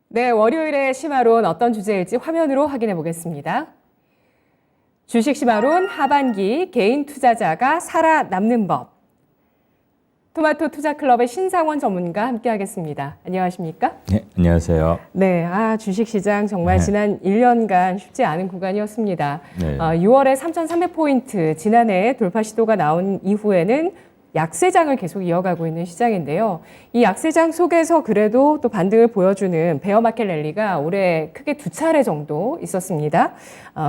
네, 월요일의 시마론 어떤 주제일지 화면으로 확인해 보겠습니다. 주식 시마론 하반기 개인 투자자가 살아남는 법. 토마토 투자클럽의 신상원 전문가 함께 하겠습니다. 안녕하십니까? 네, 안녕하세요. 네, 주식 시장 정말 지난 1년간 쉽지 않은 구간이었습니다. 네. 6월에 3,300포인트 지난해 돌파 시도가 나온 이후에는 약세장을 계속 이어가고 있는 시장인데요. 이 약세장 속에서 그래도 또 반등을 보여주는 베어마켓 랠리가 올해 크게 두 차례 정도 있었습니다.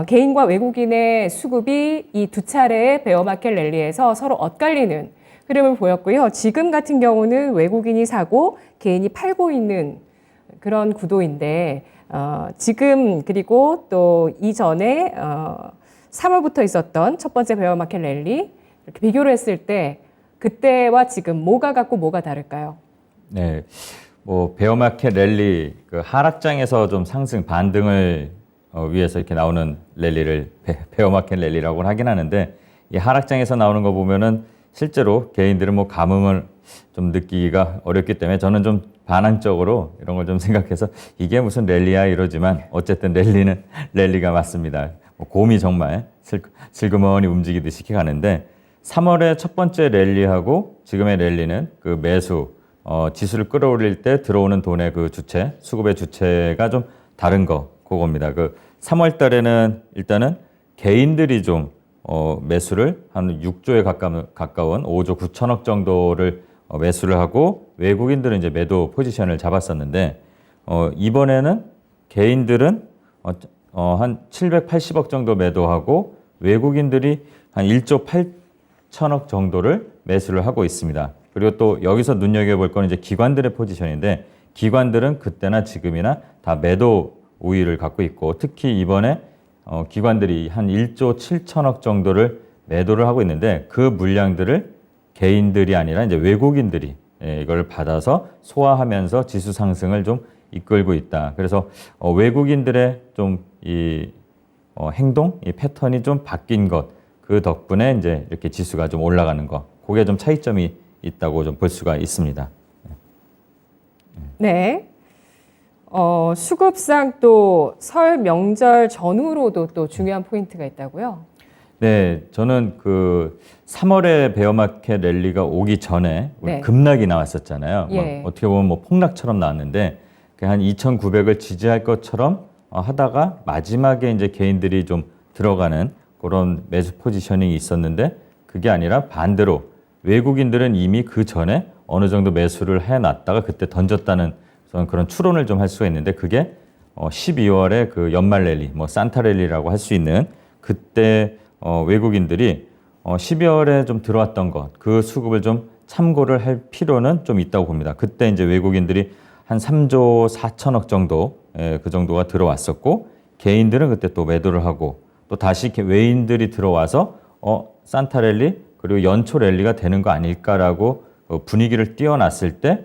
개인과 외국인의 수급이 이 두 차례의 베어마켓 랠리에서 서로 엇갈리는 흐름을 보였고요. 지금 같은 경우는 외국인이 사고 개인이 팔고 있는 그런 구도인데 지금 그리고 또 이전에 3월부터 있었던 첫 번째 베어마켓 랠리 이렇게 비교를 했을 때 그때와 지금 뭐가 같고 뭐가 다를까요? 네, 뭐 베어마켓 랠리 그 하락장에서 좀 상승 반등을 위해서 이렇게 나오는 랠리를 베어마켓 랠리라고 하긴 하는데 이 하락장에서 나오는 거 보면은 실제로 개인들은 뭐 감흥을 좀 느끼기가 어렵기 때문에 저는 좀 반항적으로 이런 걸 좀 생각해서 이게 무슨 랠리야 이러지만 어쨌든 랠리는 랠리가 맞습니다. 뭐 곰이 정말 슬그머니 움직이듯이 이렇게 가는데 3월의 첫 번째 랠리하고 지금의 랠리는 그 매수 지수를 끌어올릴 때 들어오는 돈의 그 주체, 수급의 주체가 좀 다른 거 그겁니다. 그 3월 달에는 일단은 개인들이 좀 매수를 한 6조에 가까운 5조 9천억 정도를 매수를 하고 외국인들은 이제 매도 포지션을 잡았었는데 이번에는 개인들은 한 780억 정도 매도하고 외국인들이 한 1조 8천억 정도를 매수를 하고 있습니다. 그리고 또 여기서 눈여겨볼 건 이제 기관들의 포지션인데 기관들은 그때나 지금이나 다 매도 우위를 갖고 있고 특히 이번에 기관들이 한 1조 7천억 정도를 매도를 하고 있는데 그 물량들을 개인들이 아니라 이제 외국인들이 이걸 받아서 소화하면서 지수 상승을 좀 이끌고 있다. 그래서 외국인들의 좀 이 행동, 이 패턴이 좀 바뀐 것, 그 덕분에 이제 이렇게 지수가 좀 올라가는 것, 그게 좀 차이점이 있다고 좀 볼 수가 있습니다. 네. 수급상 또 설 명절 전후로도 또 중요한 포인트가 있다고요? 네, 저는 그 3월에 베어마켓 랠리가 오기 전에 네. 급락이 나왔었잖아요. 예. 어떻게 보면 뭐 폭락처럼 나왔는데 한 2,900을 지지할 것처럼 하다가 마지막에 이제 개인들이 좀 들어가는 그런 매수 포지셔닝이 있었는데 그게 아니라 반대로 외국인들은 이미 그 전에 어느 정도 매수를 해놨다가 그때 던졌다는 저는 그런 추론을 좀 할 수가 있는데 그게 12월에 그 연말 랠리, 뭐 산타 랠리라고 할 수 있는 그때 외국인들이 12월에 좀 들어왔던 것, 그 수급을 좀 참고를 할 필요는 좀 있다고 봅니다. 그때 이제 외국인들이 한 3조 4천억 정도, 그 정도가 들어왔었고 개인들은 그때 또 매도를 하고 또 다시 외인들이 들어와서 산타 랠리 그리고 연초 랠리가 되는 거 아닐까라고 분위기를 띄워놨을 때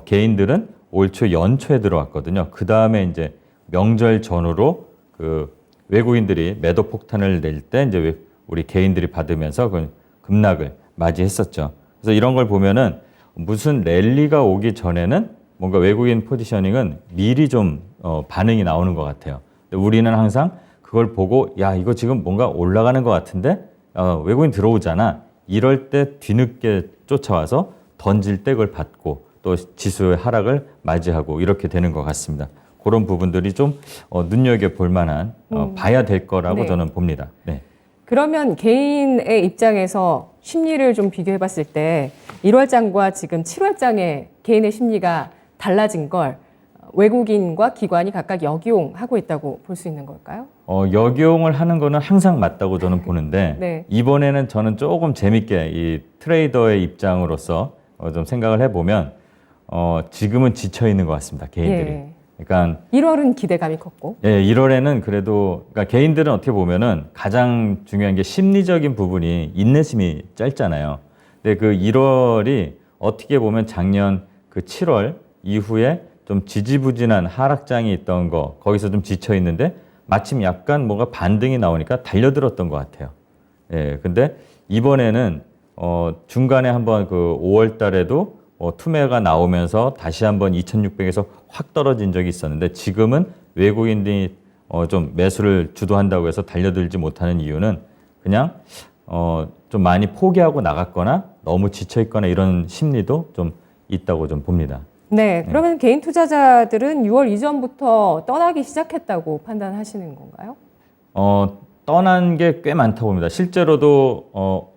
개인들은 올 초 연초에 들어왔거든요. 그 다음에 이제 명절 전후로 그 외국인들이 매도 폭탄을 낼 때 이제 우리 개인들이 받으면서 그 급락을 맞이했었죠. 그래서 이런 걸 보면은 무슨 랠리가 오기 전에는 뭔가 외국인 포지셔닝은 미리 좀 반응이 나오는 것 같아요. 근데 우리는 항상 그걸 보고 야 이거 지금 뭔가 올라가는 것 같은데 외국인 들어오잖아. 이럴 때 뒤늦게 쫓아와서 던질 때 그걸 받고 또 지수의 하락을 맞이하고 이렇게 되는 것 같습니다. 그런 부분들이 좀 눈여겨볼 만한 봐야 될 거라고 네. 저는 봅니다. 네. 그러면 개인의 입장에서 심리를 좀 비교해 봤을 때 1월장과 지금 7월장의 개인의 심리가 달라진 걸 외국인과 기관이 각각 역이용하고 있다고 볼 수 있는 걸까요? 역이용을 하는 거는 항상 맞다고 저는 보는데 네. 이번에는 저는 조금 재밌게 이 트레이더의 입장으로서 좀 생각을 해보면 지금은 지쳐 있는 것 같습니다. 개인들이. 예. 그러니까 1월은 기대감이 컸고. 예, 1월에는 그래도 그러니까 개인들은 어떻게 보면은 가장 중요한 게 심리적인 부분이 인내심이 짧잖아요. 근데 그 1월이 어떻게 보면 작년 그 7월 이후에 좀 지지부진한 하락장이 있던 거 거기서 좀 지쳐 있는데 마침 약간 뭔가 반등이 나오니까 달려들었던 것 같아요. 예, 근데 이번에는 중간에 한번 그 5월 달에도 투매가 나오면서 다시 한번 2,600에서 확 떨어진 적이 있었는데 지금은 외국인들이 좀 매수를 주도한다고 해서 달려들지 못하는 이유는 그냥 좀 많이 포기하고 나갔거나 너무 지쳐 있거나 이런 심리도 좀 있다고 좀 봅니다. 네, 그러면 개인 투자자들은 6월 이전부터 떠나기 시작했다고 판단하시는 건가요? 떠난 게 꽤 많다고 봅니다. 실제로도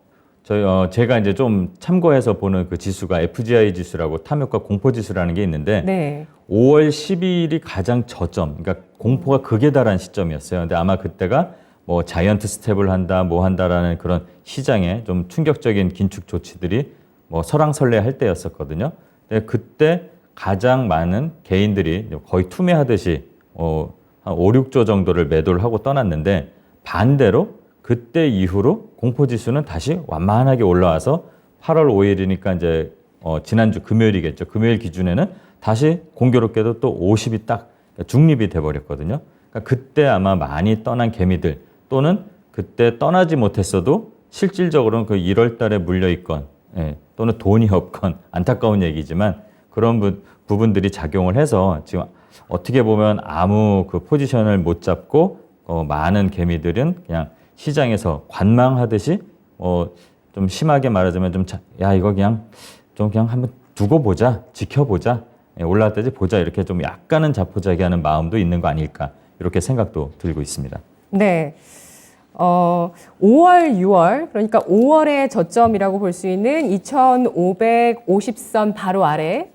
제가 이제 좀 참고해서 보는 그 지수가 FGI 지수라고 탐욕과 공포 지수라는 게 있는데 네. 5월 12일이 가장 저점, 그러니까 공포가 극에 달한 시점이었어요. 근데 아마 그때가 뭐 자이언트 스텝을 한다, 뭐 한다라는 그런 시장에 좀 충격적인 긴축 조치들이 뭐 설왕설래할 때였었거든요. 근데 그때 가장 많은 개인들이 거의 투매하듯이 한 5, 6조 정도를 매도를 하고 떠났는데 반대로 그때 이후로 공포지수는 다시 완만하게 올라와서 8월 5일이니까 이제 지난주 금요일이겠죠. 금요일 기준에는 다시 공교롭게도 또 50이 딱 중립이 돼버렸거든요. 그러니까 그때 아마 많이 떠난 개미들 또는 그때 떠나지 못했어도 실질적으로는 그 1월 달에 물려있건 또는 돈이 없건 안타까운 얘기지만 그런 부분들이 작용을 해서 지금 어떻게 보면 아무 그 포지션을 못 잡고 많은 개미들은 그냥 시장에서 관망하듯이 좀 심하게 말하자면 이거 그냥 한번 두고 보자, 지켜보자, 올라갈 때까지 보자 이렇게 좀 약간은 자포자기하는 마음도 있는 거 아닐까 이렇게 생각도 들고 있습니다. 네. 5월, 6월, 그러니까 5월의 저점이라고 볼 수 있는 2,550선 바로 아래,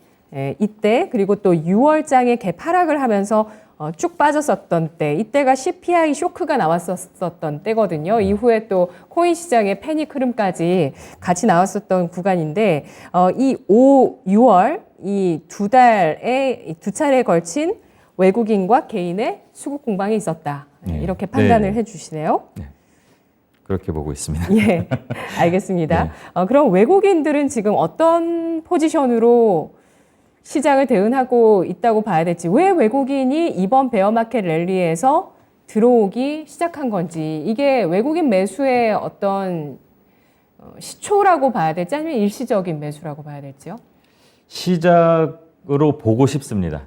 이때, 그리고 또 6월장에 개파락을 하면서 쭉 빠졌었던 때, 이때가 CPI 쇼크가 나왔었던 때거든요. 이후에 또 코인 시장의 패닉 흐름까지 같이 나왔었던 구간인데, 이 5, 6월, 이 두 달에 두 차례에 걸친 외국인과 개인의 수급 공방이 있었다. 이렇게 판단을 해주시네요. 네. 그렇게 보고 있습니다. 예, 알겠습니다. 네. 그럼 외국인들은 지금 어떤 포지션으로 시장을 대응하고 있다고 봐야 될지, 왜 외국인이 이번 베어마켓 랠리에서 들어오기 시작한 건지, 이게 외국인 매수의 어떤 시초라고 봐야 될지 아니면 일시적인 매수라고 봐야 될지요? 시작으로 보고 싶습니다.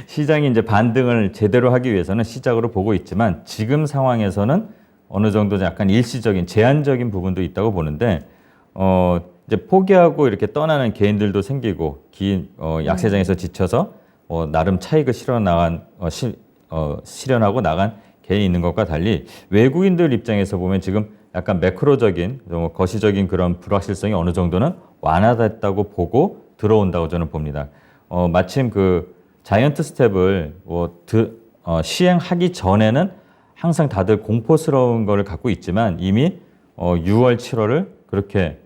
시장이 이제 반등을 제대로 하기 위해서는 시작으로 보고 있지만 지금 상황에서는 어느 정도 약간 일시적인 제한적인 부분도 있다고 보는데 이제 포기하고 이렇게 떠나는 개인들도 생기고 긴 약세장에서 지쳐서 나름 차익을 실현하고 나간 개인이 있는 것과 달리 외국인들 입장에서 보면 지금 약간 매크로적인 거시적인 그런 불확실성이 어느 정도는 완화됐다고 보고 들어온다고 저는 봅니다. 마침 그 자이언트 스텝을 시행하기 전에는 항상 다들 공포스러운 거를 갖고 있지만 이미 6월, 7월을 그렇게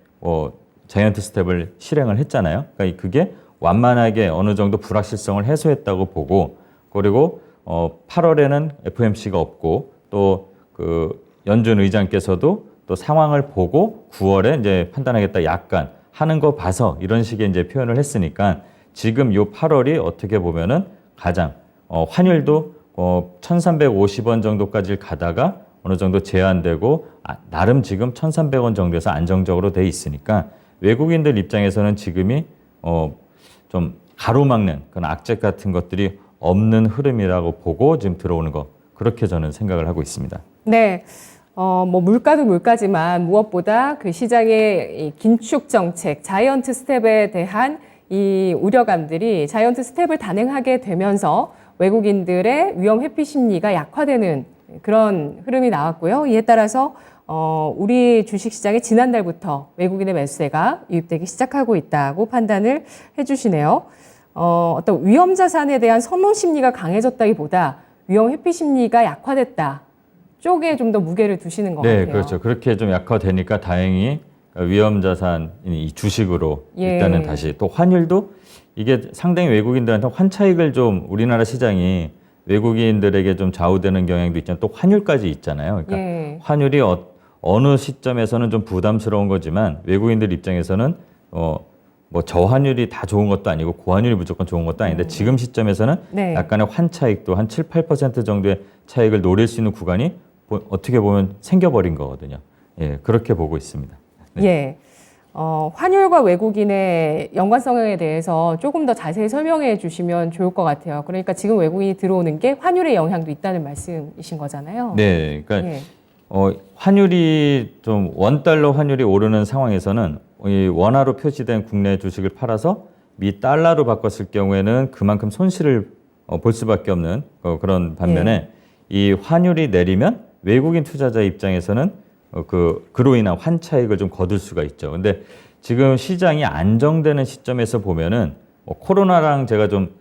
자이언트 스텝을 실행을 했잖아요. 그러니까 그게 완만하게 어느 정도 불확실성을 해소했다고 보고 그리고 8월에는 FOMC가 없고 또 그 연준 의장께서도 또 상황을 보고 9월에 이제 판단하겠다 약간 하는 거 봐서 이런 식의 이제 표현을 했으니까 지금 요 8월이 어떻게 보면은 가장 환율도 1,350원 정도까지 가다가 어느 정도 제한되고 나름 지금 1,300원 정도에서 안정적으로 돼 있으니까 외국인들 입장에서는 지금이 좀 가로막는 그런 악재 같은 것들이 없는 흐름이라고 보고 지금 들어오는 거 그렇게 저는 생각을 하고 있습니다. 네. 뭐 물가도 물가지만 무엇보다 그 시장의 이 긴축 정책, 자이언트 스텝에 대한 이 우려감들이 자이언트 스텝을 단행하게 되면서 외국인들의 위험 회피 심리가 약화되는 그런 흐름이 나왔고요. 이에 따라서 우리 주식시장에 지난달부터 외국인의 매수세가 유입되기 시작하고 있다고 판단을 해주시네요. 어떤 위험 자산에 대한 선호 심리가 강해졌다기보다 위험 회피 심리가 약화됐다 쪽에 좀 더 무게를 두시는 것 같아요. 네, 그렇죠. 그렇게 좀 약화되니까 다행히 위험 자산 이 주식으로 일단은 다시 또 환율도 이게 상당히 외국인들한테 환차익을 좀 우리나라 시장이 외국인들에게 좀 좌우되는 경향도 있지만 또 환율까지 있잖아요. 그러니까 환율이 어느 시점에서는 좀 부담스러운 거지만 외국인들 입장에서는 뭐 저환율이 다 좋은 것도 아니고 고환율이 무조건 좋은 것도 아닌데 지금 시점에서는 약간의 환차익도 한 7, 8% 정도의 차익을 노릴 수 있는 구간이 어떻게 보면 생겨버린 거거든요. 예, 그렇게 보고 있습니다. 네. 예. 환율과 외국인의 연관성에 대해서 조금 더 자세히 설명해 주시면 좋을 것 같아요. 그러니까 지금 외국인이 들어오는 게 환율의 영향도 있다는 말씀이신 거잖아요. 네, 그러니까 예. 환율이 좀 원달러 환율이 오르는 상황에서는 이 원화로 표시된 국내 주식을 팔아서 미 달러로 바꿨을 경우에는 그만큼 손실을 볼 수밖에 없는 그런 반면에 이 환율이 내리면 외국인 투자자 입장에서는 그로 인한 환차익을 좀 거둘 수가 있죠. 근데 지금 시장이 안정되는 시점에서 보면은 코로나랑 제가 좀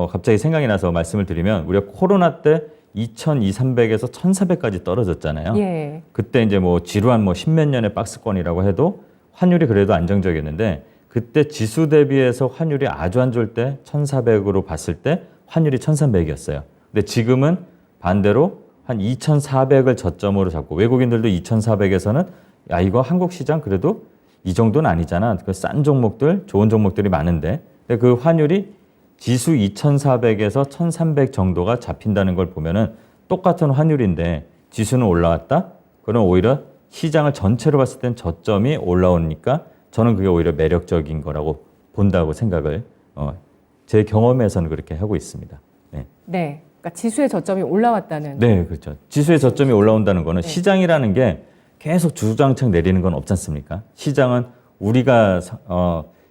갑자기 생각이 나서 말씀을 드리면 우리가 코로나 때 2,200에서 1,400까지 떨어졌잖아요. 예. 그때 이제 뭐 지루한 뭐 십몇 년의 박스권이라고 해도 환율이 그래도 안정적이었는데 그때 지수 대비해서 환율이 아주 안 좋을 때 1,400으로 봤을 때 환율이 1,300이었어요. 근데 지금은 반대로 한 2,400을 저점으로 잡고 외국인들도 2,400에서는 야 이거 한국 시장 그래도 이 정도는 아니잖아. 그 싼 종목들, 좋은 종목들이 많은데 근데 그 환율이 지수 2,400에서 1,300 정도가 잡힌다는 걸 보면은 똑같은 환율인데 지수는 올라왔다. 그럼 오히려 시장을 전체로 봤을 땐 저점이 올라오니까 저는 그게 오히려 매력적인 거라고 본다고 생각을 제 경험에서는 그렇게 하고 있습니다. 네. 네. 그러니까 지수의 저점이 올라왔다는. 네, 그렇죠. 지수의 저점이 올라온다는 거는 시장이라는 게 계속 주장창 내리는 건 없지 않습니까? 시장은 우리가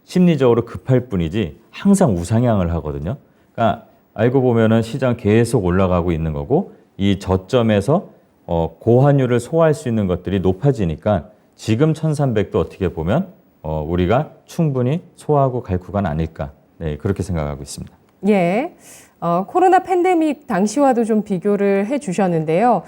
심리적으로 급할 뿐이지 항상 우상향을 하거든요. 그러니까 알고 보면은 시장 계속 올라가고 있는 거고 이 저점에서 고환율을 소화할 수 있는 것들이 높아지니까 지금 1,300도 어떻게 보면 우리가 충분히 소화하고 갈 구간 아닐까. 네, 그렇게 생각하고 있습니다. 예. 코로나 팬데믹 당시와도 좀 비교를 해 주셨는데요.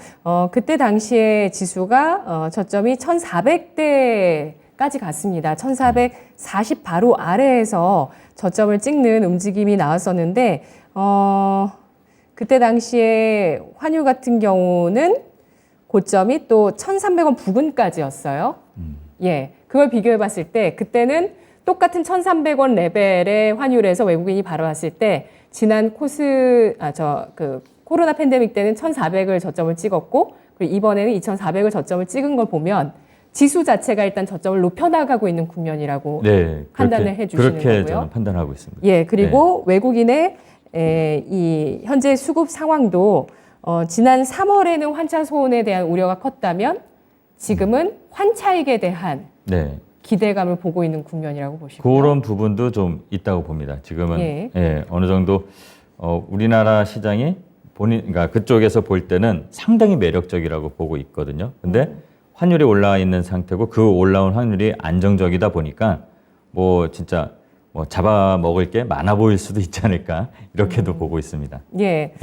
그때 당시에 지수가 저점이 1,400대까지 갔습니다. 1,440 바로 아래에서 저점을 찍는 움직임이 나왔었는데 그때 당시에 환율 같은 경우는 고점이 또 1,300원 부근까지였어요. 예. 그걸 비교해 봤을 때 그때는 똑같은 1,300원 레벨의 환율에서 외국인이 바라봤을 때 지난 코로나 팬데믹 때는 1,400을 저점을 찍었고 그리고 이번에는 2,400을 저점을 찍은 걸 보면 지수 자체가 일단 저점을 높여나가고 있는 국면이라고 네, 판단을 해주시는 그렇게 거고요. 저는 판단하고 있습니다. 예, 그리고 외국인의 이 현재 수급 상황도 지난 3월에는 환차 소원에 대한 우려가 컸다면 지금은 환차익에 대한 네. 기대감을 보고 있는 국면이라고 보시고요. 그런 부분도 좀 있다고 봅니다. 지금은 예. 어느 정도 우리나라 시장이 그러니까 그쪽에서 볼 때는 상당히 매력적이라고 보고 있거든요. 근데 환율이 올라와 있는 상태고 그 올라온 환율이 안정적이다 보니까 뭐 진짜 뭐 잡아먹을 게 많아 보일 수도 있지 않을까 이렇게도 보고 있습니다. 예.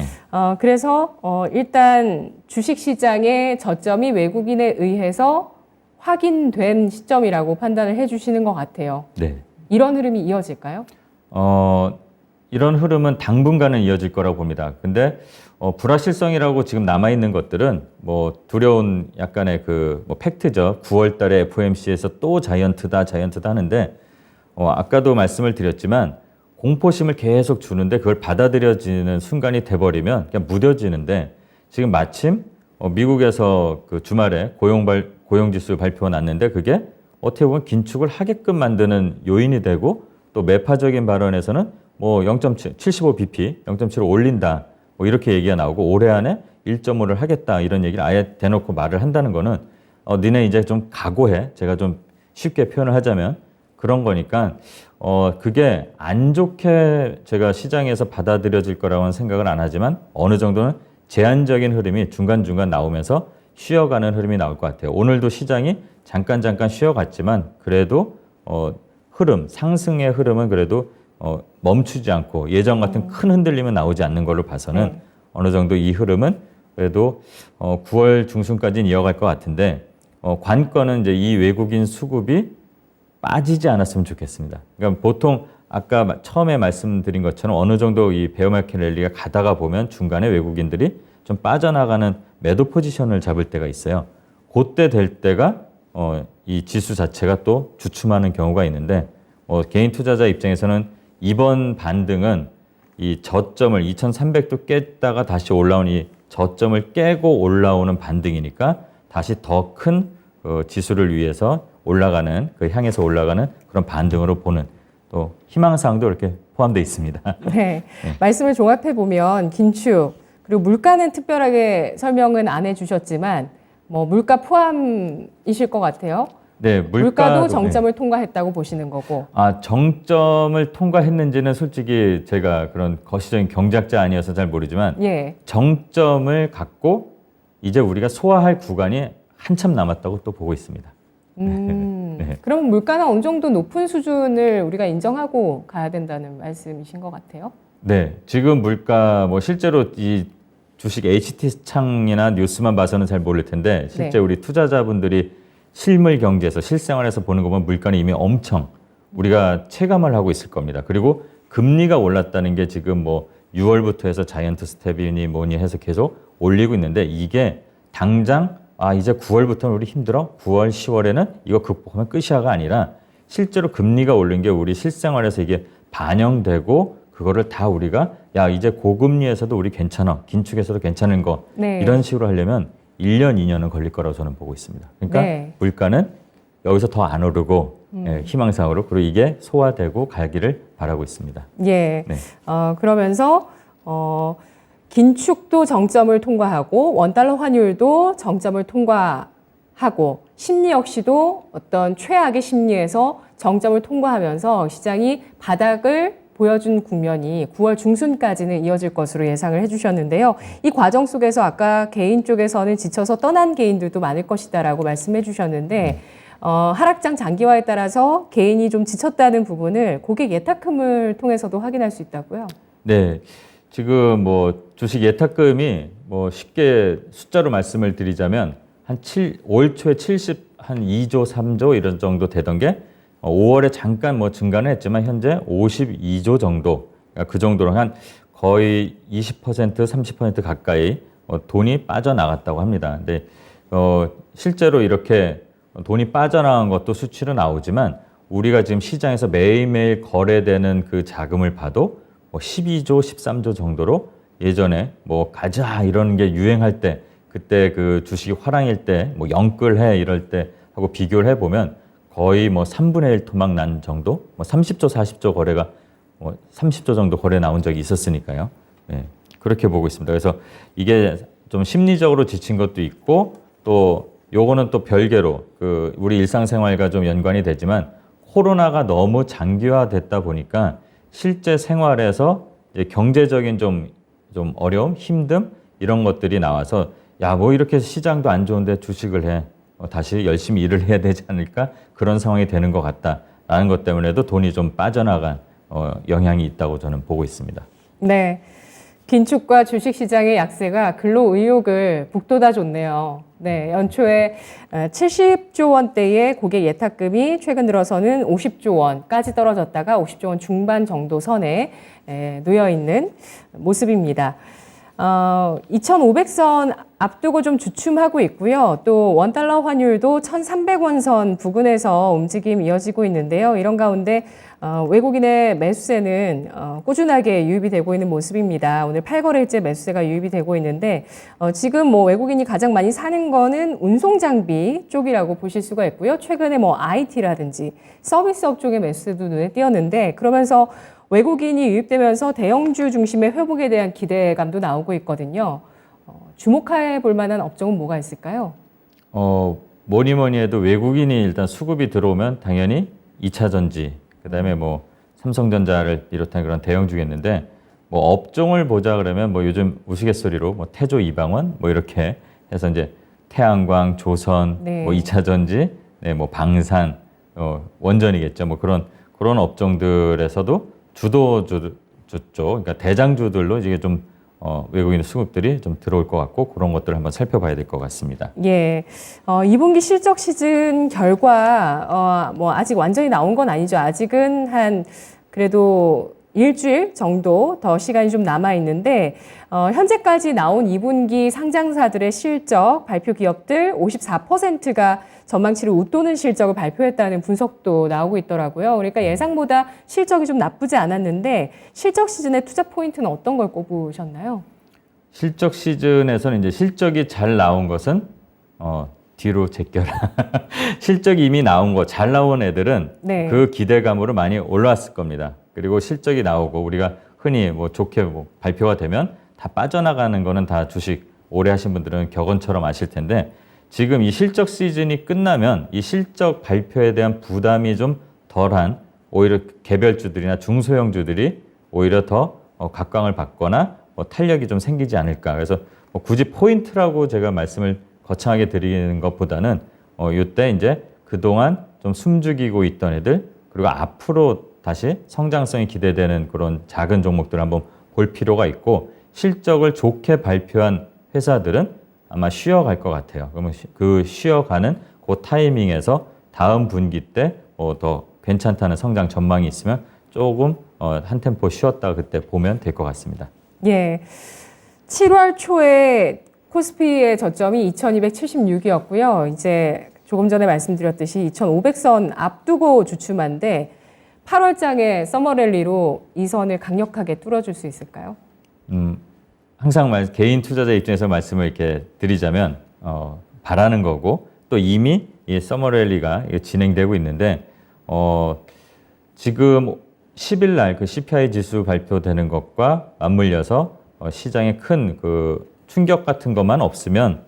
그래서 일단 주식 시장의 저점이 외국인에 의해서 확인된 시점이라고 판단을 해주시는 것 같아요. 네. 이런 흐름이 이어질까요? 이런 흐름은 당분간은 이어질 거라고 봅니다. 근데 불확실성이라고 지금 남아 있는 것들은 뭐 두려운 약간의 뭐 팩트죠. 9월 달에 FOMC에서 또 자이언트다 하는데 아까도 말씀을 드렸지만 공포심을 계속 주는데 그걸 받아들여지는 순간이 돼버리면 그냥 무뎌지는데 지금 마침 미국에서 그 주말에 고용지수 발표가 났는데 그게 어떻게 보면 긴축을 하게끔 만드는 요인이 되고 또 매파적인 발언에서는 뭐 0.75bp, 0.75 올린다 뭐 이렇게 얘기가 나오고 올해 안에 1.5를 하겠다 이런 얘기를 아예 대놓고 말을 한다는 거는 니네 이제 좀 각오해. 제가 좀 쉽게 표현을 하자면 그런 거니까 그게 안 좋게 제가 시장에서 받아들여질 거라고는 생각을 안 하지만 어느 정도는 제한적인 흐름이 중간중간 나오면서 쉬어가는 흐름이 나올 것 같아요. 오늘도 시장이 잠깐 쉬어갔지만 그래도 상승의 흐름은 그래도 멈추지 않고 예전 같은 큰 흔들림은 나오지 않는 걸로 봐서는 어느 정도 이 흐름은 그래도 9월 중순까지는 이어갈 것 같은데 관건은 이제 이 외국인 수급이 빠지지 않았으면 좋겠습니다. 그러니까 보통 아까 처음에 말씀드린 것처럼 어느 정도 이 베어마켓 랠리가 가다가 보면 중간에 외국인들이 좀 빠져나가는 매도 포지션을 잡을 때가 있어요. 그때 될 때가 이 지수 자체가 또 주춤하는 경우가 있는데 개인 투자자 입장에서는 이번 반등은 이 저점을 2,300도 깼다가 다시 올라온 이 저점을 깨고 올라오는 반등이니까 다시 더 큰 지수를 위해서 올라가는 그 향해서 올라가는 그런 반등으로 보는 또 희망사항도 이렇게 포함되어 있습니다. 네. 말씀을 종합해 보면 긴축 그리고 물가는 특별하게 설명은 안 해주셨지만 뭐 물가 포함이실 것 같아요. 네, 물가도 정점을 통과했다고 보시는 거고. 아, 정점을 통과했는지는 솔직히 제가 그런 거시적인 경제학자 아니어서 잘 모르지만 예. 정점을 갖고 이제 우리가 소화할 구간이 한참 남았다고 또 보고 있습니다. 네. 그럼 물가는 어느 정도 높은 수준을 우리가 인정하고 가야 된다는 말씀이신 것 같아요. 네, 지금 물가 뭐 실제로 이 주식 HT창이나 뉴스만 봐서는 잘 모를 텐데 실제 네. 우리 투자자분들이 실물 경제에서 실생활에서 보는 거 보면 물가는 이미 엄청 우리가 체감을 하고 있을 겁니다. 그리고 금리가 올랐다는 게 지금 뭐 6월부터 해서 자이언트 스텝이니 뭐니 해서 계속 올리고 있는데 이게 당장 아 이제 9월부터는 우리 힘들어? 9월, 10월에는 이거 극복하면 끝이야가 아니라 실제로 금리가 오른 게 우리 실생활에서 이게 반영되고 그거를 다 우리가 야 이제 고금리에서도 우리 괜찮아 긴축에서도 괜찮은 거 네. 이런 식으로 하려면 1년, 2년은 걸릴 거라고 저는 보고 있습니다. 그러니까 네. 물가는 여기서 더 안 오르고 예, 희망사항으로 그리고 이게 소화되고 가기를 바라고 있습니다. 예. 네. 그러면서 긴축도 정점을 통과하고 원달러 환율도 정점을 통과하고 심리 역시도 어떤 최악의 심리에서 정점을 통과하면서 시장이 바닥을 보여준 국면이 9월 중순까지는 이어질 것으로 예상을 해주셨는데요. 이 과정 속에서 아까 개인 쪽에서는 지쳐서 떠난 개인들도 많을 것이다라고 말씀해 주셨는데 하락장 장기화에 따라서 개인이 좀 지쳤다는 부분을 고객 예탁금을 통해서도 확인할 수 있다고요? 네, 지금 뭐 주식 예탁금이 뭐 쉽게 숫자로 말씀을 드리자면 올 초에 한 2조, 3조 이런 정도 되던 게 5월에 잠깐 뭐 증가는 했지만 현재 52조 정도, 그러니까 그 정도로 한 거의 20%, 30% 가까이 돈이 빠져나갔다고 합니다. 근데 실제로 이렇게 돈이 빠져나간 것도 수치로 나오지만 우리가 지금 시장에서 매일매일 거래되는 그 자금을 봐도 12조, 13조 정도로 예전에 뭐 가자 이런 게 유행할 때 그때 그 주식이 화랑일 때 뭐 영끌해 이럴 때 하고 비교를 해보면 거의 뭐 3분의 1 토막 난 정도, 뭐 30조, 40조 거래가 뭐 30조 정도 거래 나온 적이 있었으니까요. 네, 그렇게 보고 있습니다. 그래서 이게 좀 심리적으로 지친 것도 있고 또 요거는 또 별개로 그 우리 일상생활과 좀 연관이 되지만 코로나가 너무 장기화됐다 보니까 실제 생활에서 이제 경제적인 좀 어려움, 힘듦 이런 것들이 나와서 야, 뭐 이렇게 시장도 안 좋은데 주식을 해. 다시 열심히 일을 해야 되지 않을까? 그런 상황이 되는 것 같다라는 것 때문에도 돈이 좀 빠져나간 영향이 있다고 저는 보고 있습니다. 네. 긴축과 주식시장의 약세가 근로 의욕을 북돋아 줬네요. 네, 연초에 70조 원대의 고객 예탁금이 최근 들어서는 50조 원까지 떨어졌다가 50조 원 중반 정도 선에 놓여 있는 모습입니다. 2,500선 앞두고 좀 주춤하고 있고요. 또 원달러 환율도 1,300원 선 부근에서 움직임이 이어지고 있는데요. 이런 가운데 외국인의 매수세는 꾸준하게 유입이 되고 있는 모습입니다. 오늘 8거래일째 매수세가 유입이 되고 있는데 지금 뭐 외국인이 가장 많이 사는 거는 운송 장비 쪽이라고 보실 수가 있고요. 최근에 뭐 IT라든지 서비스업 쪽의 매수세도 눈에 띄었는데 그러면서 외국인이 유입되면서 대형주 중심의 회복에 대한 기대감도 나오고 있거든요. 주목해 볼 만한 업종은 뭐가 있을까요? 뭐니 해도 외국인이 일단 수급이 들어오면 당연히 2차 전지, 그다음에 뭐 삼성전자를 비롯한 그런 대형주겠는데 뭐 업종을 보자 그러면 뭐 요즘 우스갯소리로 뭐 태조 이방원 뭐 이렇게 해서 이제 태양광, 조선, 네. 뭐 2차 전지, 네, 뭐 방산, 원전이겠죠. 뭐 그런 업종들에서도 주도주 쪽, 그러니까 대장주들로 이게 좀 외국인 수급들이 좀 들어올 것 같고 그런 것들을 한번 살펴봐야 될 것 같습니다. 예, 2분기 실적 시즌 결과 뭐 아직 완전히 나온 건 아니죠. 아직은 한 그래도 일주일 정도 더 시간이 좀 남아 있는데 현재까지 나온 2분기 상장사들의 실적 발표 기업들 54%가 전망치를 웃도는 실적을 발표했다는 분석도 나오고 있더라고요. 그러니까 예상보다 실적이 좀 나쁘지 않았는데 실적 시즌의 투자 포인트는 어떤 걸 꼽으셨나요? 실적 시즌에서는 이제 실적이 잘 나온 것은 뒤로 제껴라. 실적이 이미 나온 거, 잘 나온 애들은 네. 그 기대감으로 많이 올라왔을 겁니다. 그리고 실적이 나오고 우리가 흔히 뭐 좋게 뭐 발표가 되면 다 빠져나가는 거는 다 주식 오래 하신 분들은 격언처럼 아실 텐데 지금 이 실적 시즌이 끝나면 이 실적 발표에 대한 부담이 좀 덜한 오히려 개별주들이나 중소형주들이 오히려 더 각광을 받거나 뭐 탄력이 좀 생기지 않을까. 그래서 뭐 굳이 포인트라고 제가 말씀을 거창하게 드리는 것보다는 이때 이제 그동안 좀 숨죽이고 있던 애들 그리고 앞으로 다시 성장성이 기대되는 그런 작은 종목들을 한번 볼 필요가 있고 실적을 좋게 발표한 회사들은 아마 쉬어갈 것 같아요. 그러면 그 쉬어가는 그 타이밍에서 다음 분기 때 더 괜찮다는 성장 전망이 있으면 조금 한 템포 쉬었다가 그때 보면 될 것 같습니다. 예. 7월 초에 코스피의 저점이 2276이었고요. 이제 조금 전에 말씀드렸듯이 2500선 앞두고 주춤한데 8월장에 서머랠리로 이 선을 강력하게 뚫어줄 수 있을까요? 항상 개인 투자자 입장에서 말씀을 이렇게 드리자면 바라는 거고 또 이미 이 서머랠리가 진행되고 있는데 지금 10일 날 그 CPI 지수 발표되는 것과 맞물려서 시장에 큰 그 충격 같은 것만 없으면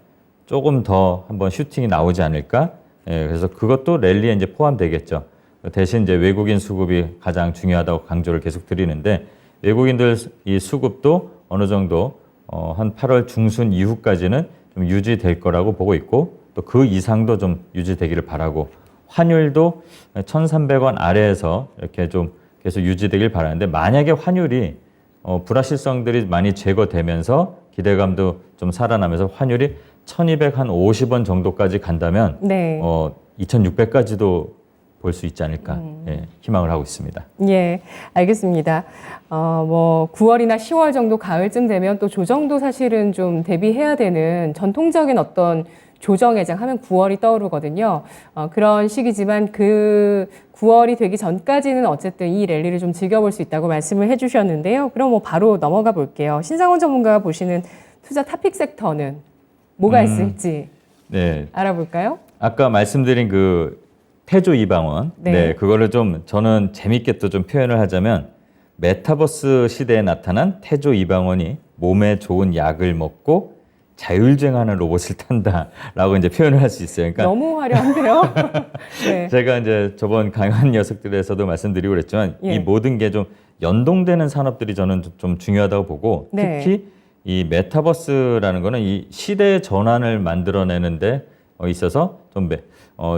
조금 더 한번 슈팅이 나오지 않을까? 예, 그래서 그것도 랠리에 이제 포함되겠죠. 대신 이제 외국인 수급이 가장 중요하다고 강조를 계속 드리는데 외국인들 이 수급도 어느 정도 한 8월 중순 이후까지는 좀 유지될 거라고 보고 있고 또 그 이상도 좀 유지되기를 바라고 환율도 1,300원 아래에서 이렇게 좀 계속 유지되길 바라는데 만약에 환율이 불확실성들이 많이 제거되면서 기대감도 좀 살아나면서 환율이 1,250원 정도까지 간다면 네. 2,600까지도 볼 수 있지 않을까 예, 희망을 하고 있습니다. 예, 알겠습니다. 뭐 9월이나 10월 정도 가을쯤 되면 또 조정도 사실은 좀 대비해야 되는 전통적인 어떤 조정 예정 하면 9월이 떠오르거든요. 그런 시기지만 그 9월이 되기 전까지는 어쨌든 이 랠리를 좀 즐겨볼 수 있다고 말씀을 해주셨는데요. 그럼 뭐 바로 넘어가 볼게요. 신상원 전문가가 보시는 투자 탑픽 섹터는 뭐가 있을지 네, 알아볼까요? 아까 말씀드린 그 태조 이방원, 네. 그거를 좀 저는 재밌게 또 좀 표현을 하자면 메타버스 시대에 나타난 태조 이방원이 몸에 좋은 약을 먹고 자율주행하는 로봇을 탄다라고 이제 표현을 할 수 있어요. 그러니까 너무 화려한데요. 네. 제가 이제 저번 강연 녀석들에서도 말씀드리고 그랬지만 예. 이 모든 게 좀 연동되는 산업들이 저는 좀 중요하다고 보고 네. 특히 이 메타버스라는 거는 이 시대의 전환을 만들어내는데 있어서 좀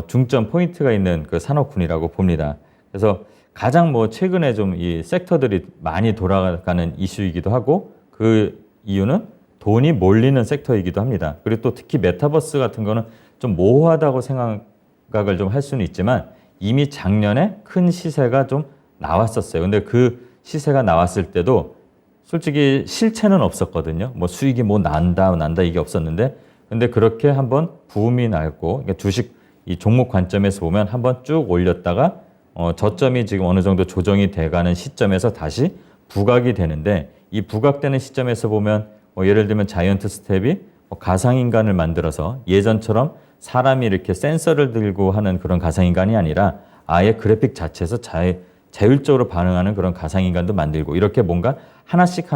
중점 포인트가 있는 그 산업군이라고 봅니다. 그래서 가장 뭐 최근에 좀 이 섹터들이 많이 돌아가는 이슈이기도 하고 그 이유는 돈이 몰리는 섹터이기도 합니다. 그리고 또 특히 메타버스 같은 거는 좀 모호하다고 생각을 좀 할 수는 있지만 이미 작년에 큰 시세가 좀 나왔었어요. 근데 그 시세가 나왔을 때도 솔직히 실체는 없었거든요. 뭐 수익이 뭐 난다 이게 없었는데 근데 그렇게 한번 부음이 나고 그러니까 주식 이 종목 관점에서 보면 한번 쭉 올렸다가 저점이 지금 어느 정도 조정이 돼가는 시점에서 다시 부각이 되는데 이 부각되는 시점에서 보면 예를 들면 자이언트 스텝이 가상인간을 만들어서 예전처럼 사람이 이렇게 센서를 들고 하는 그런 가상인간이 아니라 아예 그래픽 자체에서 자율적으로 반응하는 그런 가상인간도 만들고 이렇게 뭔가 하나씩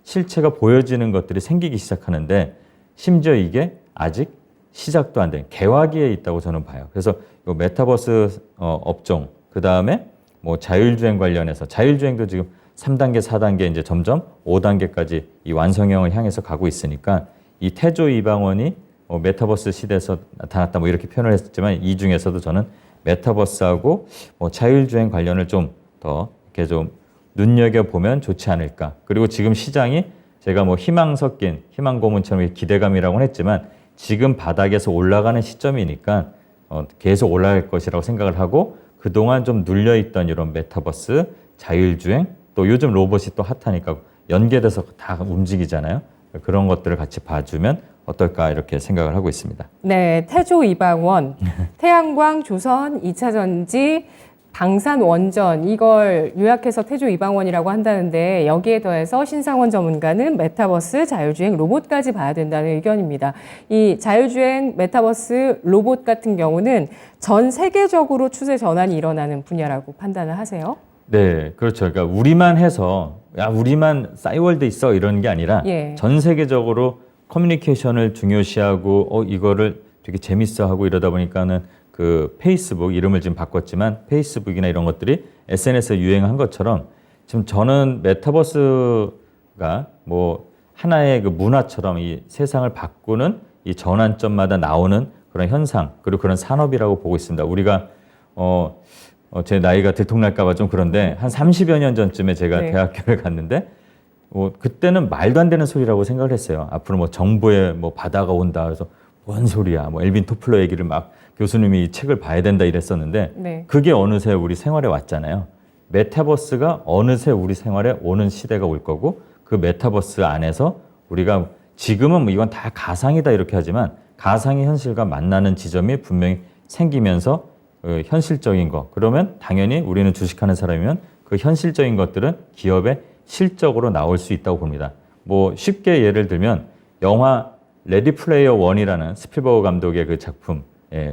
실체가 보여지는 것들이 생기기 시작하는데 심지어 이게 아직 시작도 안 된 개화기에 있다고 저는 봐요. 그래서 이 메타버스 업종 그 다음에 뭐 자율주행 관련해서 자율주행도 지금 3단계, 4단계 이제 점점 5단계까지 이 완성형을 향해서 가고 있으니까 이 태조 이방원이 메타버스 시대에서 나타났다 뭐 이렇게 표현을 했지만 이 중에서도 저는 메타버스하고 뭐 자율주행 관련을 좀 더 이렇게 좀 눈여겨보면 좋지 않을까. 그리고 지금 시장이 제가 뭐 희망 섞인 희망 고문처럼 기대감이라고는 했지만 지금 바닥에서 올라가는 시점이니까 계속 올라갈 것이라고 생각을 하고 그동안 좀 눌려있던 이런 메타버스, 자율주행 또 요즘 로봇이 또 핫하니까 연계돼서 다 움직이잖아요. 그런 것들을 같이 봐주면 어떨까 이렇게 생각을 하고 있습니다. 네, 태조 이방원, 태양광, 조선, 2차전지, 방산 원전 이걸 요약해서 태조 이방원이라고 한다는데 여기에 더해서 신상원 전문가는 메타버스, 자율주행, 로봇까지 봐야 된다는 의견입니다. 이 자율주행, 메타버스, 로봇 같은 경우는 전 세계적으로 추세 전환이 일어나는 분야라고 판단을 하세요? 네, 그렇죠. 그러니까 우리만 해서 야 우리만 싸이월드 있어 이런 게 아니라 예. 전 세계적으로 커뮤니케이션을 중요시하고 이거를 되게 재밌어하고 이러다 보니까는 그 페이스북 이름을 지금 바꿨지만 페이스북이나 이런 것들이 SNS에 유행한 것처럼 지금 저는 메타버스가 뭐 하나의 그 문화처럼 이 세상을 바꾸는 이 전환점마다 나오는 그런 현상 그리고 그런 산업이라고 보고 있습니다. 우리가 제 나이가 들통날까봐 좀 그런데 한 30여 년 전쯤에 제가 네. 대학교를 갔는데 그때는 말도 안 되는 소리라고 생각을 했어요. 앞으로 뭐 정부에 뭐 바다가 온다 그래서 뭔 소리야. 뭐 엘빈 토플러 얘기를 막 교수님이 이 책을 봐야 된다 이랬었는데 네. 그게 어느새 우리 생활에 왔잖아요. 메타버스가 어느새 우리 생활에 오는 시대가 올 거고 그 메타버스 안에서 우리가 지금은 뭐 이건 다 가상이다 이렇게 하지만 가상의 현실과 만나는 지점이 분명히 생기면서 현실적인 거 그러면 당연히 우리는 주식하는 사람이면 그 현실적인 것들은 기업의 실적으로 나올 수 있다고 봅니다. 뭐 쉽게 예를 들면 영화 레디 플레이어 원이라는 스필버그 감독의 그 작품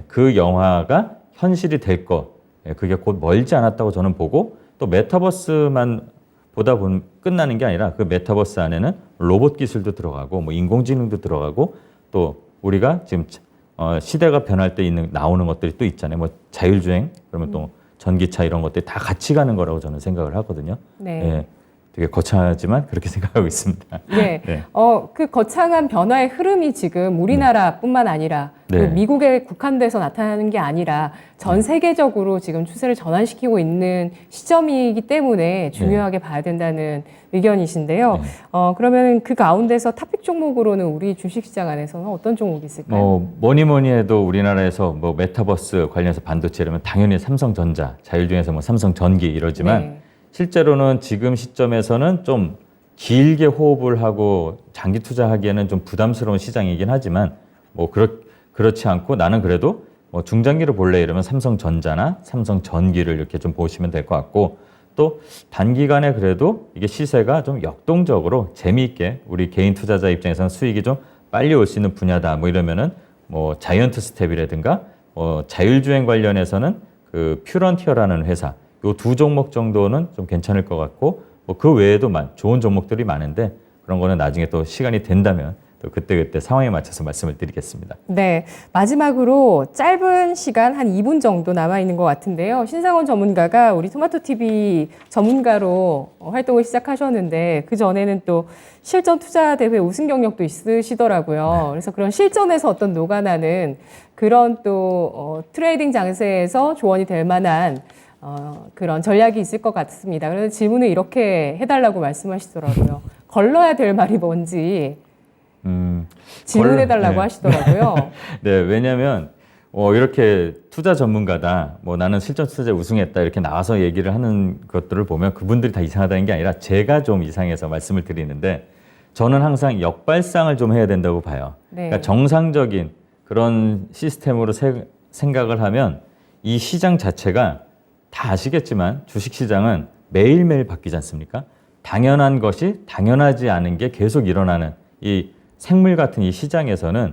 그 영화가 현실이 될 것 그게 곧 멀지 않았다고 저는 보고 또 메타버스만 보다 보면 끝나는 게 아니라 그 메타버스 안에는 로봇 기술도 들어가고 뭐 인공지능도 들어가고 또 우리가 지금 시대가 변할 때 나오는 것들이 또 있잖아요. 뭐 자율주행 그러면 또 전기차 이런 것들이 다 같이 가는 거라고 저는 생각을 하거든요. 네. 되게 거창하지만 그렇게 생각하고 있습니다. 네. 네. 그 거창한 변화의 흐름이 지금 우리나라뿐만 아니라 네. 그 미국에 국한돼서 나타나는 게 아니라 전 세계적으로 지금 추세를 전환시키고 있는 시점이기 때문에 중요하게 봐야 된다는 의견이신데요. 네. 그러면 그 가운데서 탑픽 종목으로는 우리 주식시장 안에서는 어떤 종목이 있을까요? 뭐니 해도 우리나라에서 뭐 메타버스 관련해서 반도체 이러면 당연히 삼성전자, 자율주행에서 뭐 삼성전기 이러지만 네. 실제로는 지금 시점에서는 좀 길게 호흡을 하고 장기 투자하기에는 좀 부담스러운 시장이긴 하지만 뭐 그렇지 않고 나는 그래도 뭐 중장기로 볼래 이러면 삼성전자나 삼성전기를 이렇게 좀 보시면 될 것 같고 또 단기간에 그래도 이게 시세가 좀 역동적으로 재미있게 우리 개인 투자자 입장에서는 수익이 좀 빨리 올 수 있는 분야다 뭐 이러면은 뭐 자이언트 스텝이라든가 자율주행 관련해서는 그 퓨런티어라는 회사 요 두 종목 정도는 좀 괜찮을 것 같고 뭐 그 외에도 좋은 종목들이 많은데 그런 거는 나중에 또 시간이 된다면 또 그때 상황에 맞춰서 말씀을 드리겠습니다. 네, 마지막으로 짧은 시간 한 2분 정도 남아 있는 것 같은데요. 신상원 전문가가 우리 토마토 TV 전문가로 활동을 시작하셨는데 그 전에는 또 실전 투자 대회 우승 경력도 있으시더라고요. 그래서 그런 실전에서 어떤 녹아나는 그런 또 트레이딩 장세에서 조언이 될 만한 그런 전략이 있을 것 같습니다. 그래서 질문을 이렇게 해달라고 말씀하시더라고요. 걸러야 될 말이 뭔지 질문해달라고 하시더라고요. 네, 왜냐하면 이렇게 투자 전문가다, 뭐 나는 실전 투자에 우승했다 이렇게 나와서 얘기를 하는 것들을 보면 그분들이 다 이상하다는 게 아니라 제가 좀 이상해서 말씀을 드리는데 저는 항상 역발상을 좀 해야 된다고 봐요. 네. 그러니까 정상적인 그런 시스템으로 생각을 하면 이 시장 자체가 다 아시겠지만 주식시장은 매일매일 바뀌지 않습니까? 당연한 것이 당연하지 않은 게 계속 일어나는 이 생물 같은 이 시장에서는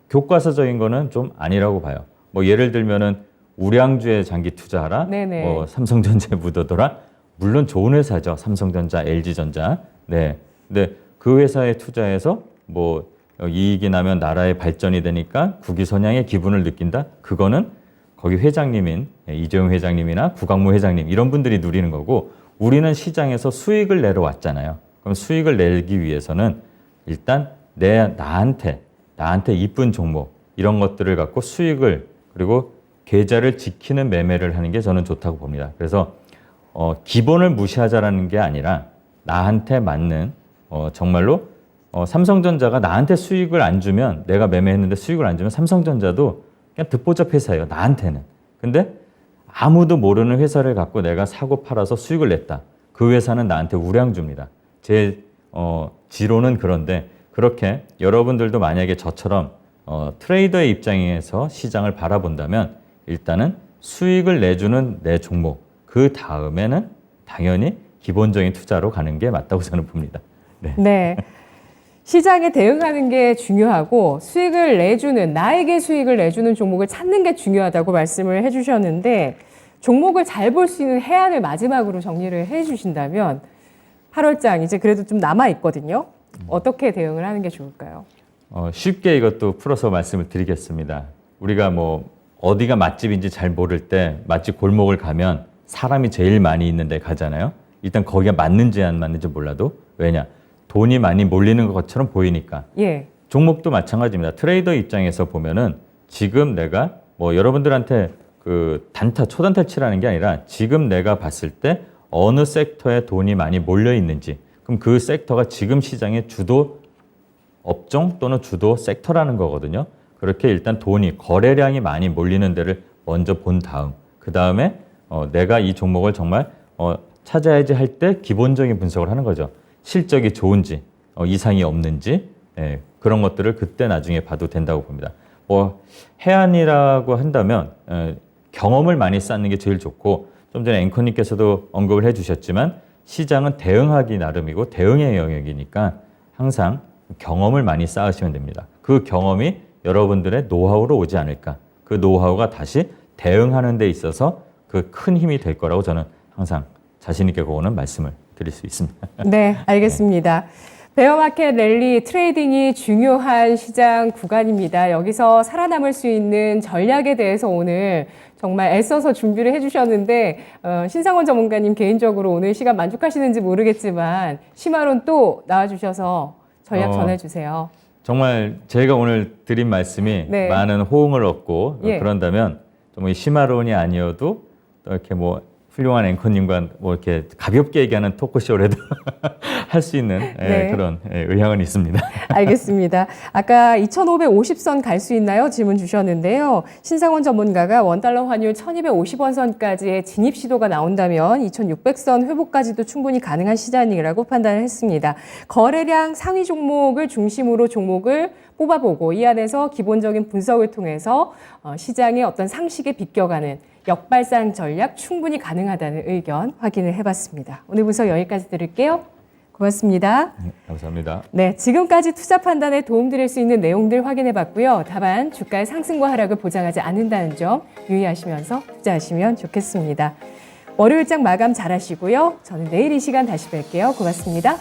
교과서적인 거는 좀 아니라고 봐요. 뭐 예를 들면은 우량주에 장기 투자하라. 네네. 뭐 삼성전자에 묻어둬라. 물론 좋은 회사죠. 삼성전자, LG전자. 네. 근데 그 회사에 투자해서 뭐 이익이 나면 나라의 발전이 되니까 국위선양의 기분을 느낀다. 그거는 거기 회장님인 이재용 회장님이나 구광모 회장님 이런 분들이 누리는 거고 우리는 시장에서 수익을 내러 왔잖아요. 그럼 수익을 내기 위해서는 일단 나한테 이쁜 종목 이런 것들을 갖고 수익을 그리고 계좌를 지키는 매매를 하는 게 저는 좋다고 봅니다. 그래서 기본을 무시하자라는 게 아니라 나한테 맞는 정말로 삼성전자가 나한테 수익을 안 주면 내가 매매했는데 수익을 안 주면 삼성전자도 그냥 듣보잡 회사예요. 나한테는. 근데 아무도 모르는 회사를 갖고 내가 사고 팔아서 수익을 냈다. 그 회사는 나한테 우량주입니다. 제 지로는 그런데 그렇게 여러분들도 만약에 저처럼 트레이더의 입장에서 시장을 바라본다면 일단은 수익을 내주는 내 종목, 그 다음에는 당연히 기본적인 투자로 가는 게 맞다고 저는 봅니다. 네. 네. 시장에 대응하는 게 중요하고 수익을 내주는, 나에게 수익을 내주는 종목을 찾는 게 중요하다고 말씀을 해주셨는데 종목을 잘 볼 수 있는 해안을 마지막으로 정리를 해주신다면 8월장 이제 그래도 좀 남아 있거든요. 어떻게 대응을 하는 게 좋을까요? 쉽게 이것도 풀어서 말씀을 드리겠습니다. 우리가 뭐 어디가 맛집인지 잘 모를 때 맛집 골목을 가면 사람이 제일 많이 있는 데 가잖아요. 일단 거기가 맞는지 안 맞는지 몰라도 왜냐? 돈이 많이 몰리는 것처럼 보이니까. 예. 종목도 마찬가지입니다. 트레이더 입장에서 보면은 지금 내가 뭐 여러분들한테 그 단타, 초단타 치라는 게 아니라 지금 내가 봤을 때 어느 섹터에 돈이 많이 몰려 있는지, 그럼 그 섹터가 지금 시장의 주도 업종 또는 주도 섹터라는 거거든요. 그렇게 일단 돈이, 거래량이 많이 몰리는 데를 먼저 본 다음, 그 다음에 내가 이 종목을 정말 찾아야지 할 때 기본적인 분석을 하는 거죠. 실적이 좋은지, 이상이 없는지, 그런 것들을 그때 나중에 봐도 된다고 봅니다. 뭐 해안이라고 한다면 경험을 많이 쌓는 게 제일 좋고, 좀 전에 앵커님께서도 언급을 해주셨지만 시장은 대응하기 나름이고 대응의 영역이니까 항상 경험을 많이 쌓으시면 됩니다. 그 경험이 여러분들의 노하우로 오지 않을까. 그 노하우가 다시 대응하는 데 있어서 그 큰 힘이 될 거라고 저는 항상 자신 있게 그거는 말씀을 드릴 수 있습니다. 네, 알겠습니다. 베어마켓 랠리 트레이딩이 중요한 시장 구간입니다. 여기서 살아남을 수 있는 전략에 대해서 오늘 정말 애써서 준비를 해주셨는데 신상원 전문가님 개인적으로 오늘 시간 만족하시는지 모르겠지만 심화론 또 나와주셔서 전략 전해주세요. 정말 제가 오늘 드린 말씀이 네. 많은 호응을 얻고 예. 그런다면 좀 이 심화론이 아니어도 또 이렇게 뭐 훌륭한 앵커님과 뭐 이렇게 가볍게 얘기하는 토크쇼라도 할 수 있는 네. 그런 의향은 있습니다. 알겠습니다. 아까 2,550선 갈 수 있나요? 질문 주셨는데요. 신상원 전문가가 원달러 환율 1,250원 선까지의 진입 시도가 나온다면 2,600선 회복까지도 충분히 가능한 시장이라고 판단을 했습니다. 거래량 상위 종목을 중심으로 종목을 뽑아보고 이 안에서 기본적인 분석을 통해서 시장의 어떤 상식에 비껴가는 역발상 전략 충분히 가능하다는 의견 확인을 해봤습니다. 오늘 분석 여기까지 들을게요. 고맙습니다. 감사합니다. 네, 지금까지 투자 판단에 도움드릴 수 있는 내용들 확인해봤고요. 다만 주가의 상승과 하락을 보장하지 않는다는 점 유의하시면서 투자하시면 좋겠습니다. 월요일장 마감 잘하시고요. 저는 내일 이 시간 다시 뵐게요. 고맙습니다.